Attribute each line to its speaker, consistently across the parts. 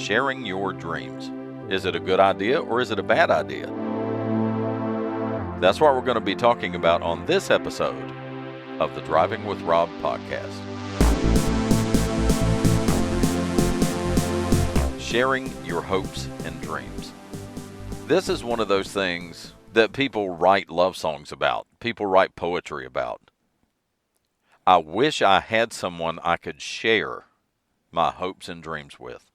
Speaker 1: sharing your dreams. Is it a good idea or is it a bad idea? That's what we're going to be talking about on this episode of the Driving with Rob podcast. Sharing your hopes and dreams. This is one of those things that people write love songs about. People write poetry about. I wish I had someone I could share my hopes and dreams with.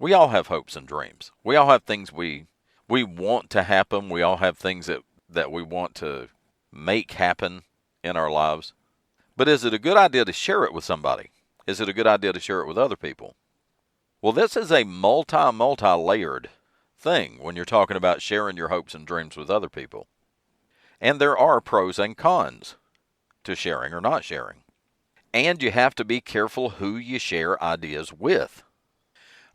Speaker 1: We all have hopes and dreams. We all have things we want to happen. We all have things that we want to make happen in our lives. But is it a good idea to share it with somebody? Is it a good idea to share it with other people? Well, this is a multi-layered thing when you're talking about sharing your hopes and dreams with other people. And there are pros and cons to sharing or not sharing. And you have to be careful who you share ideas with.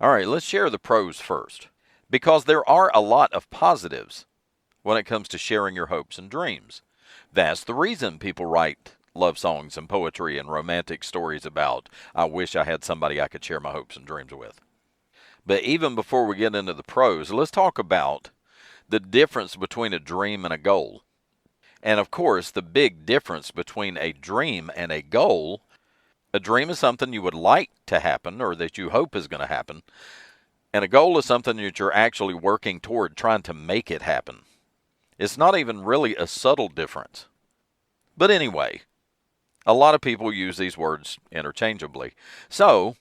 Speaker 1: All right, let's share the pros first, because there are a lot of positives when it comes to sharing your hopes and dreams. That's the reason people write love songs and poetry and romantic stories about, I wish I had somebody I could share my hopes and dreams with. But even before we get into the pros, let's talk about the difference between a dream and a goal. And of course, the big difference between a dream and a goal, a dream is something you would like to happen or that you hope is going to happen. And a goal is something that you're actually working toward, trying to make it happen. It's not even really a subtle difference. But anyway, a lot of people use these words interchangeably. So,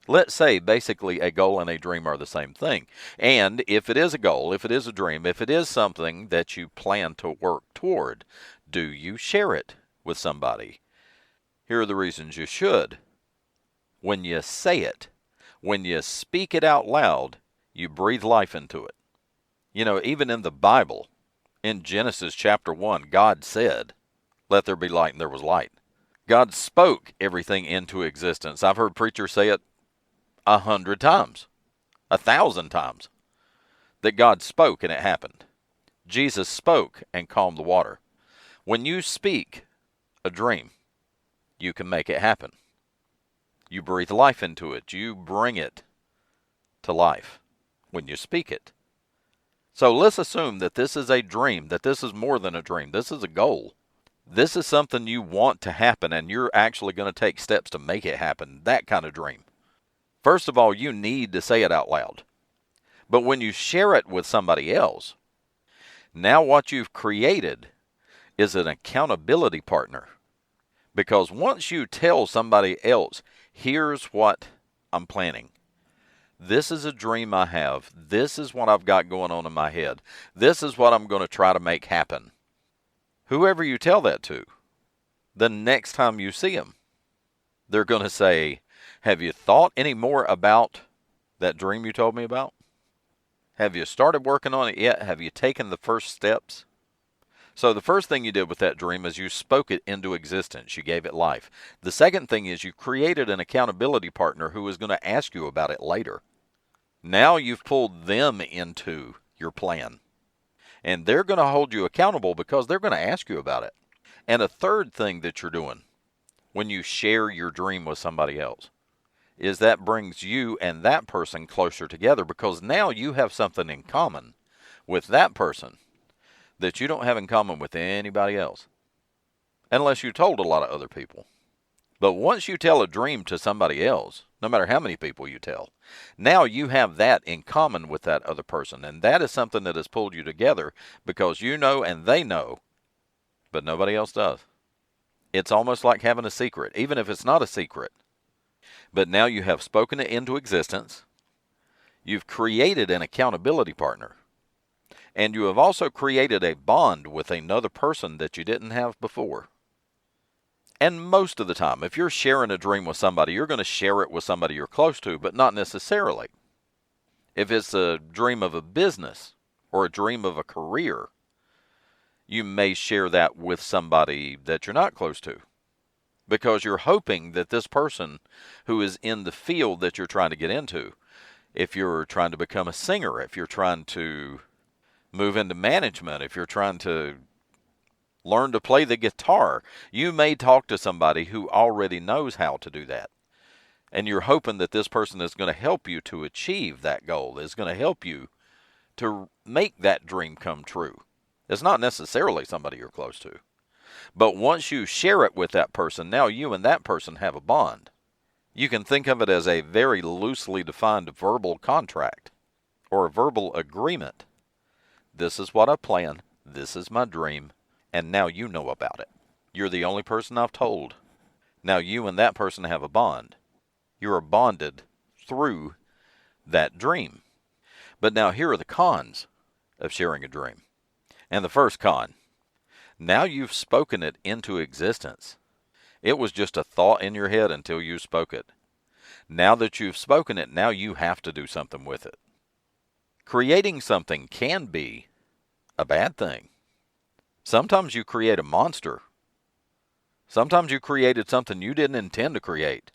Speaker 1: let's say basically a goal and a dream are the same thing. And if it is a goal, if it is a dream, if it is something that you plan to work toward, do you share it with somebody? Here are the reasons you should. When you say it, when you speak it out loud, you breathe life into it. You know, even in the Bible, in Genesis chapter 1, God said, "Let there be light," and there was light. God spoke everything into existence. I've heard preachers say it 100 times, 1,000 times, that God spoke and it happened. Jesus spoke and calmed the water. When you speak a dream, you can make it happen. You breathe life into it. You bring it to life when you speak it. So let's assume that this is a dream, that this is more than a dream. This is a goal. This is something you want to happen, and you're actually going to take steps to make it happen, that kind of dream. First of all, you need to say it out loud. But when you share it with somebody else, now what you've created is an accountability partner. Because once you tell somebody else, here's what I'm planning. This is a dream I have. This is what I've got going on in my head. This is what I'm going to try to make happen. Whoever you tell that to, the next time you see them, they're going to say, have you thought any more about that dream you told me about? Have you started working on it yet? Have you taken the first steps? So the first thing you did with that dream is you spoke it into existence. You gave it life. The second thing is you created an accountability partner who is going to ask you about it later. Now you've pulled them into your plan. And they're going to hold you accountable because they're going to ask you about it. And a third thing that you're doing when you share your dream with somebody else is that brings you and that person closer together, because now you have something in common with that person that you don't have in common with anybody else, unless you told a lot of other people. But once you tell a dream to somebody else, no matter how many people you tell, now you have that in common with that other person, and that is something that has pulled you together because you know and they know, but nobody else does. It's almost like having a secret, even if it's not a secret. But now you have spoken it into existence, you've created an accountability partner, and you have also created a bond with another person that you didn't have before. And most of the time, if you're sharing a dream with somebody, you're going to share it with somebody you're close to, but not necessarily. If it's a dream of a business or a dream of a career, you may share that with somebody that you're not close to, because you're hoping that this person who is in the field that you're trying to get into, if you're trying to become a singer, if you're trying to move into management, if you're trying to learn to play the guitar, you may talk to somebody who already knows how to do that. And you're hoping that this person is going to help you to achieve that goal, is going to help you to make that dream come true. It's not necessarily somebody you're close to. But once you share it with that person, now you and that person have a bond. You can think of it as a very loosely defined verbal contract or a verbal agreement. This is what I plan. This is my dream. And now you know about it. You're the only person I've told. Now you and that person have a bond. You are bonded through that dream. But now here are the cons of sharing a dream. And the first con, now you've spoken it into existence. It was just a thought in your head until you spoke it. Now that you've spoken it, now you have to do something with it. Creating something can be a bad thing. Sometimes you create a monster. Sometimes you created something you didn't intend to create.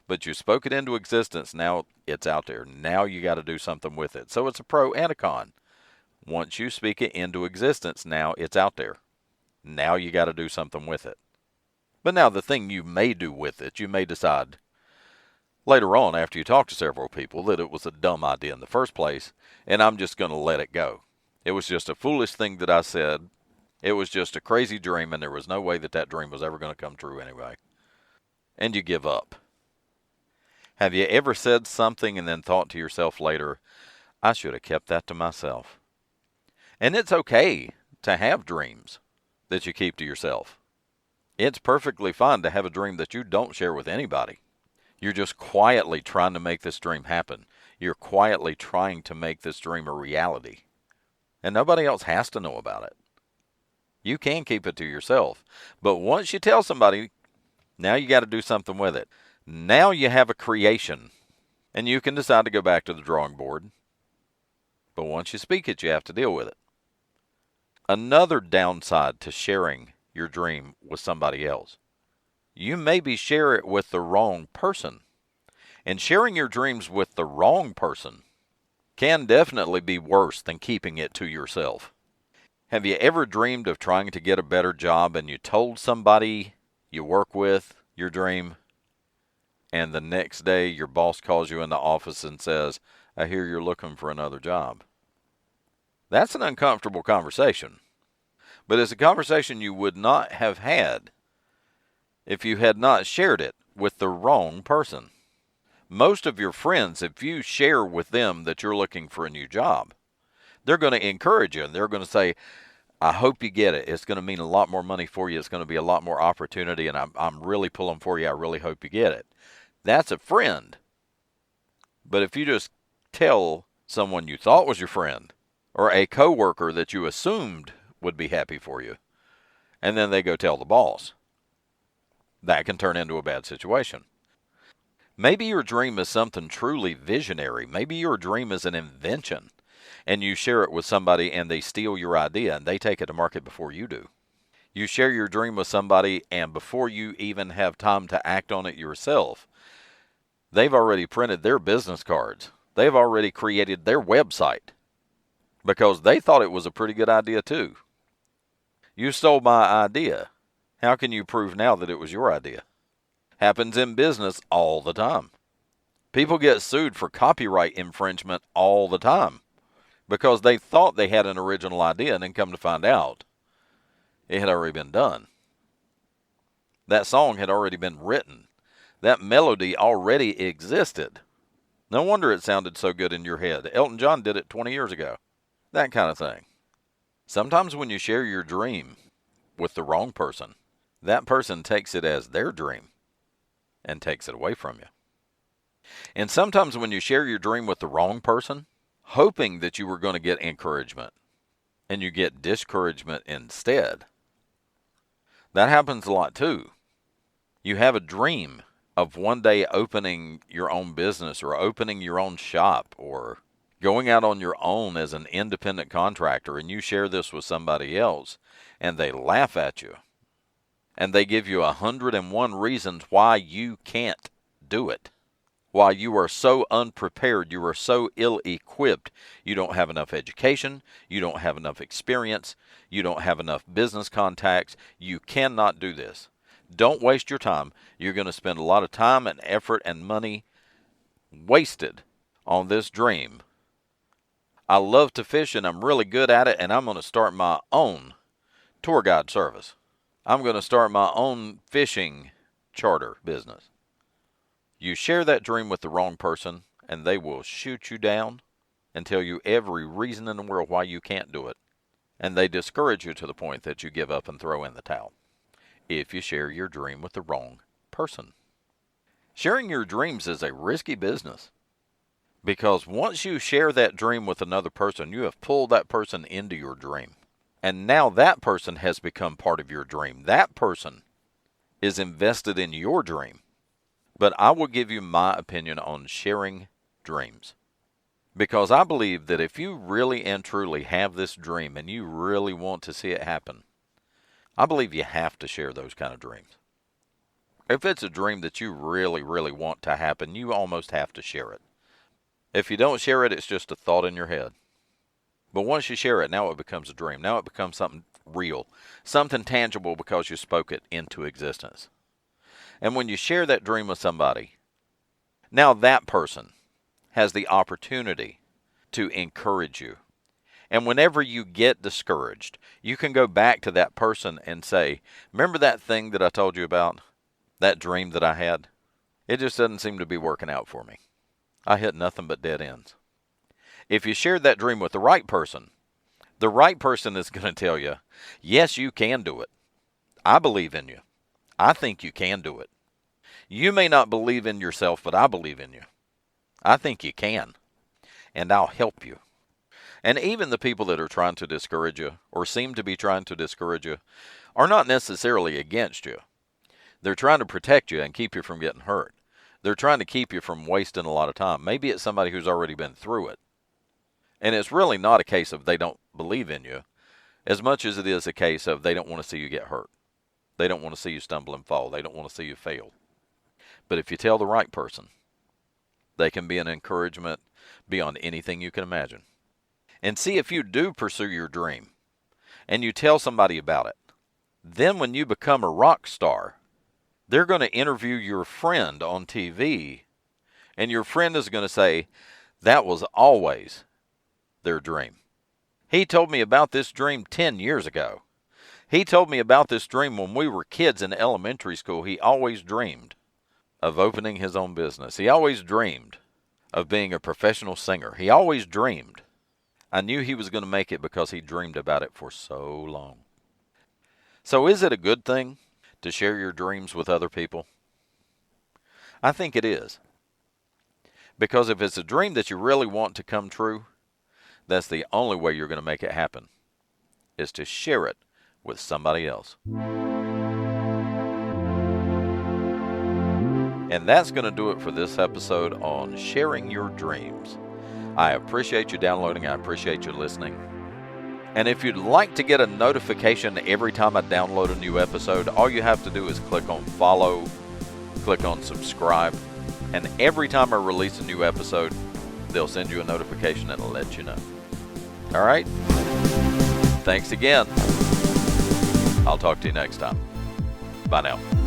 Speaker 1: But you spoke it into existence, now it's out there. Now you got to do something with it. So it's a pro and a con. Once you speak it into existence, now it's out there. Now you got to do something with it. But now the thing you may do with it, you may decide later on after you talk to several people that it was a dumb idea in the first place, and I'm just going to let it go. It was just a foolish thing that I said. It was just a crazy dream, and there was no way that that dream was ever going to come true anyway. And you give up. Have you ever said something and then thought to yourself later, I should have kept that to myself? And it's okay to have dreams that you keep to yourself. It's perfectly fine to have a dream that you don't share with anybody. You're just quietly trying to make this dream happen. You're quietly trying to make this dream a reality. And nobody else has to know about it. You can keep it to yourself. But once you tell somebody, now you got to do something with it. Now you have a creation. And you can decide to go back to the drawing board. But once you speak it, you have to deal with it. Another downside to sharing your dream with somebody else. You maybe share it with the wrong person. And sharing your dreams with the wrong person can definitely be worse than keeping it to yourself. Have you ever dreamed of trying to get a better job and you told somebody you work with your dream, and the next day your boss calls you in the office and says, I hear you're looking for another job? That's an uncomfortable conversation. But it's a conversation you would not have had if you had not shared it with the wrong person. Most of your friends, if you share with them that you're looking for a new job, they're going to encourage you and they're going to say, I hope you get it. It's going to mean a lot more money for you. It's going to be a lot more opportunity, and I'm really pulling for you. I really hope you get it. That's a friend. But if you just tell someone you thought was your friend or a coworker that you assumed would be happy for you, and then they go tell the boss, that can turn into a bad situation. Maybe your dream is something truly visionary. Maybe your dream is an invention, and you share it with somebody and they steal your idea and they take it to market before you do. You share your dream with somebody, and before you even have time to act on it yourself, they've already printed their business cards. They've already created their website because they thought it was a pretty good idea too. You stole my idea. How can you prove now that it was your idea? Happens in business all the time. People get sued for copyright infringement all the time because they thought they had an original idea and then come to find out it had already been done. That song had already been written. That melody already existed. No wonder it sounded so good in your head. Elton John did it 20 years ago. That kind of thing. Sometimes when you share your dream with the wrong person, that person takes it as their dream and takes it away from you. And sometimes when you share your dream with the wrong person, hoping that you were going to get encouragement, and you get discouragement instead. That happens a lot too. You have a dream of one day opening your own business or opening your own shop or going out on your own as an independent contractor, and you share this with somebody else and they laugh at you and they give you 101 reasons why you can't do it. Why you are so unprepared, you are so ill-equipped, you don't have enough education, you don't have enough experience, you don't have enough business contacts, you cannot do this. Don't waste your time. You're going to spend a lot of time and effort and money wasted on this dream. I love to fish and I'm really good at it, and I'm going to start my own tour guide service. I'm going to start my own fishing charter business. You share that dream with the wrong person, and they will shoot you down and tell you every reason in the world why you can't do it. And they discourage you to the point that you give up and throw in the towel if you share your dream with the wrong person. Sharing your dreams is a risky business, because once you share that dream with another person, you have pulled that person into your dream. And now that person has become part of your dream. That person is invested in your dream. But I will give you my opinion on sharing dreams. Because I believe that if you really and truly have this dream and you really want to see it happen, I believe you have to share those kind of dreams. If it's a dream that you really, really want to happen, you almost have to share it. If you don't share it, it's just a thought in your head. But once you share it, now it becomes a dream. Now it becomes something real, something tangible, because you spoke it into existence. And when you share that dream with somebody, now that person has the opportunity to encourage you. And whenever you get discouraged, you can go back to that person and say, remember that thing that I told you about? That dream that I had? It just doesn't seem to be working out for me. I hit nothing but dead ends. If you shared that dream with the right person is going to tell you, yes, you can do it. I believe in you. I think you can do it. You may not believe in yourself, but I believe in you. I think you can. And I'll help you. And even the people that are trying to discourage you, or seem to be trying to discourage you, are not necessarily against you. They're trying to protect you and keep you from getting hurt. They're trying to keep you from wasting a lot of time. Maybe it's somebody who's already been through it. And it's really not a case of they don't believe in you, as much as it is a case of they don't want to see you get hurt. They don't want to see you stumble and fall. They don't want to see you fail. But if you tell the right person, they can be an encouragement beyond anything you can imagine. And see, if you do pursue your dream and you tell somebody about it, then when you become a rock star, they're going to interview your friend on TV, and your friend is going to say, that was always their dream. He told me about this dream 10 years ago. He told me about this dream when we were kids in elementary school. He always dreamed of opening his own business. He always dreamed of being a professional singer. He always dreamed. I knew he was going to make it because he dreamed about it for so long. So is it a good thing to share your dreams with other people? I think it is. Because if it's a dream that you really want to come true, that's the only way you're going to make it happen, is to share it with somebody else. And that's going to do it for this episode on sharing your dreams. I appreciate you downloading. I appreciate you listening. And if you'd like to get a notification every time I download a new episode, all you have to do is click on follow, click on subscribe, and every time I release a new episode, they'll send you a notification and let you know. All right? Thanks again. I'll talk to you next time. Bye now.